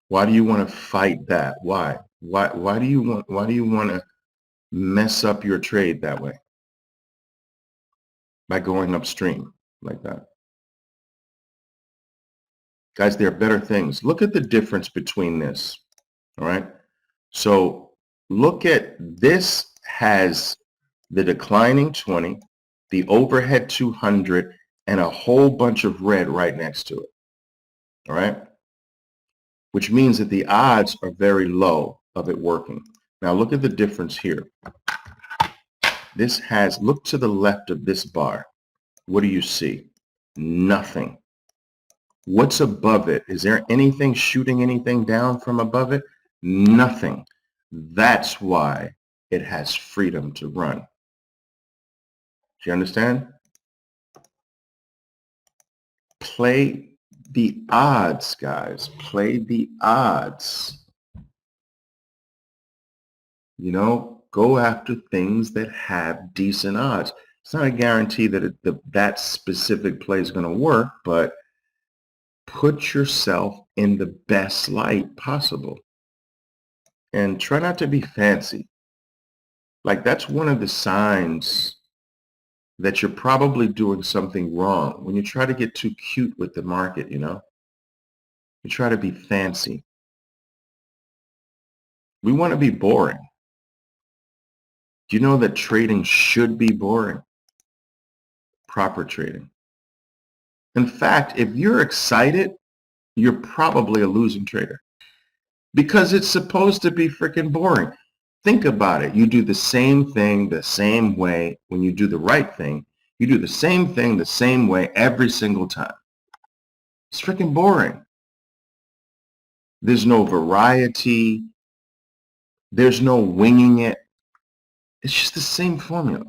Why do you want to fight that? Why? Why do you want to mess up your trade that way? By going upstream like that. Guys, there are better things. Look at the difference between this. All right. So look at this, has the declining 20, the overhead 200, and a whole bunch of red right next to it. All right. Which means that the odds are very low of it working. Now look at the difference here. This has, look to the left of this bar. What do you see? Nothing. What's above it? Is there anything shooting anything down from above it? Nothing. That's why it has freedom to run. Do you understand? Play the odds, guys. Play the odds. You know, go after things that have decent odds. It's not a guarantee that that specific play is going to work, but put yourself in the best light possible. And try not to be fancy. Like, that's one of the signs that you're probably doing something wrong. When you try to get too cute with the market, you know, you try to be fancy. We want to be boring. Do you know that trading should be boring? Proper trading. In fact, if you're excited, you're probably a losing trader because it's supposed to be freaking boring. Think about it. You do the same thing the same way. When you do the right thing, you do the same thing the same way every single time. It's freaking boring. There's no variety. There's no winging it. It's just the same formula.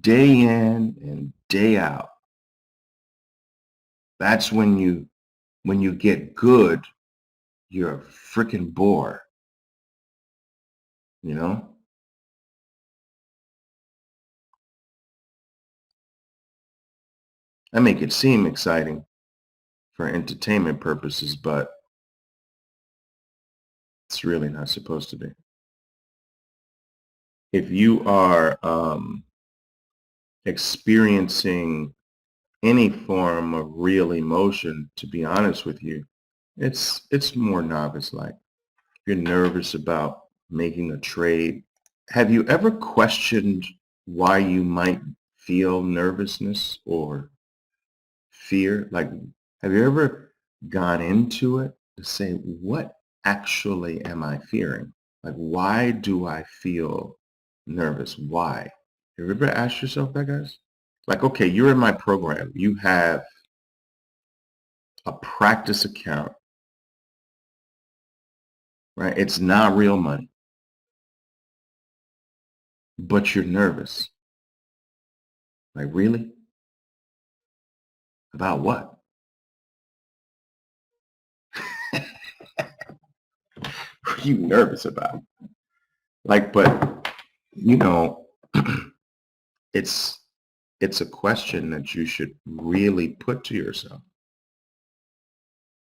Day in and day out. That's when you get good, you're a freaking bore. You know? I make it seem exciting for entertainment purposes, but it's really not supposed to be. If you are experiencing any form of real emotion, to be honest with you, it's more novice-like. You're nervous about making a trade. Have you ever questioned why you might feel nervousness or fear? Like, have you ever gone into it to say, what actually am I fearing? Like, why do I feel nervous? Why? Have you ever asked yourself that, guys? Like, okay, you're in my program. You have a practice account, right? It's not real money, but you're nervous. Like, really? About what? What are you nervous about? Like, but, you know, it's a question that you should really put to yourself,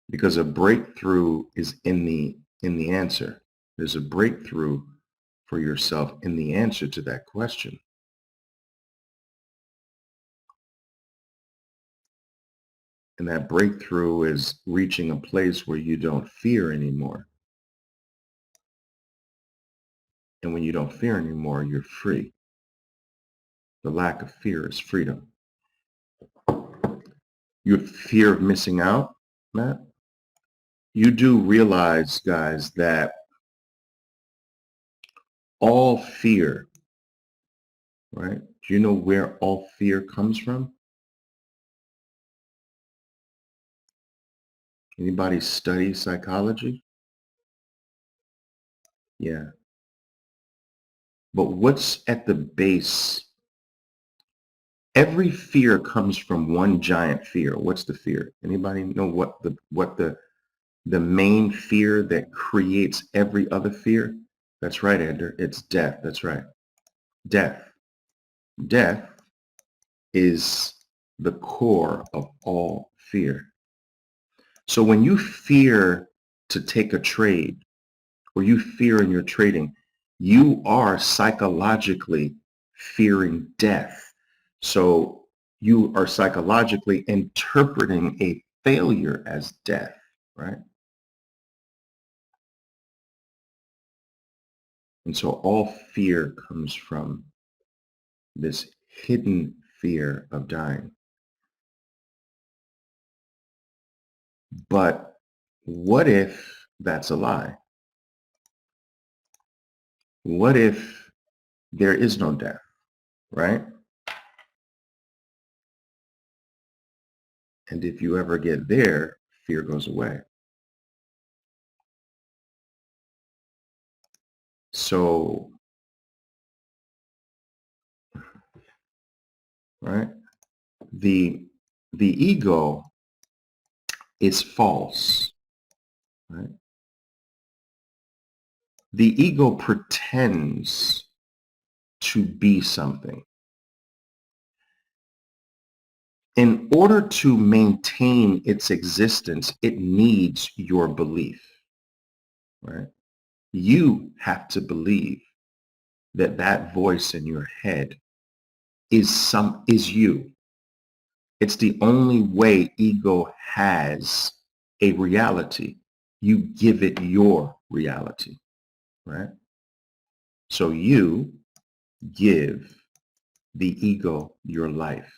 because a breakthrough is in the answer. There's a breakthrough for yourself in the answer to that question. And that breakthrough is reaching a place where you don't fear anymore. And when you don't fear anymore, you're free. The lack of fear is freedom. You have fear of missing out, Matt? You do realize, guys, that all fear, right? Do you know where all fear comes from? Anybody study psychology? Yeah. But what's at the base? Every fear comes from one giant fear. What's the fear? Anybody know what the main fear that creates every other fear? That's right, Ender. It's death. That's right. Death. Death is the core of all fear. So when you fear to take a trade, or you fear in your trading, you are psychologically fearing death. So you are psychologically interpreting a failure as death, right? And so all fear comes from this hidden fear of dying. But what if that's a lie? What if there is no death, right? And if you ever get there, fear goes away. So, right, the ego is false, right? The ego pretends to be something. In order to maintain its existence, it needs your belief, right? You have to believe that that voice in your head is you. It's the only way ego has a reality. You give it your reality, right? So you give the ego your life.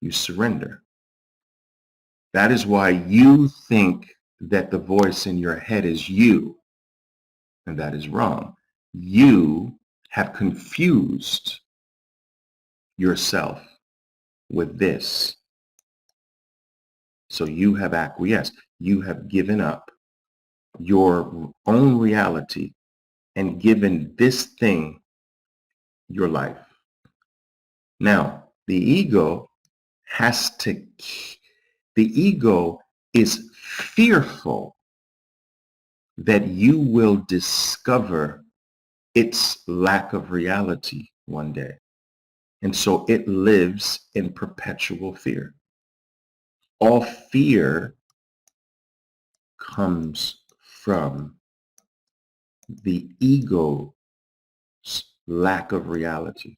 You surrender. That is why you think that the voice in your head is you, and that is wrong. You have confused yourself with this. So you have acquiesced. You have given up your own reality and given this thing your life. Now, the ego is fearful that you will discover its lack of reality one day. And so it lives in perpetual fear. All fear comes from the ego's lack of reality.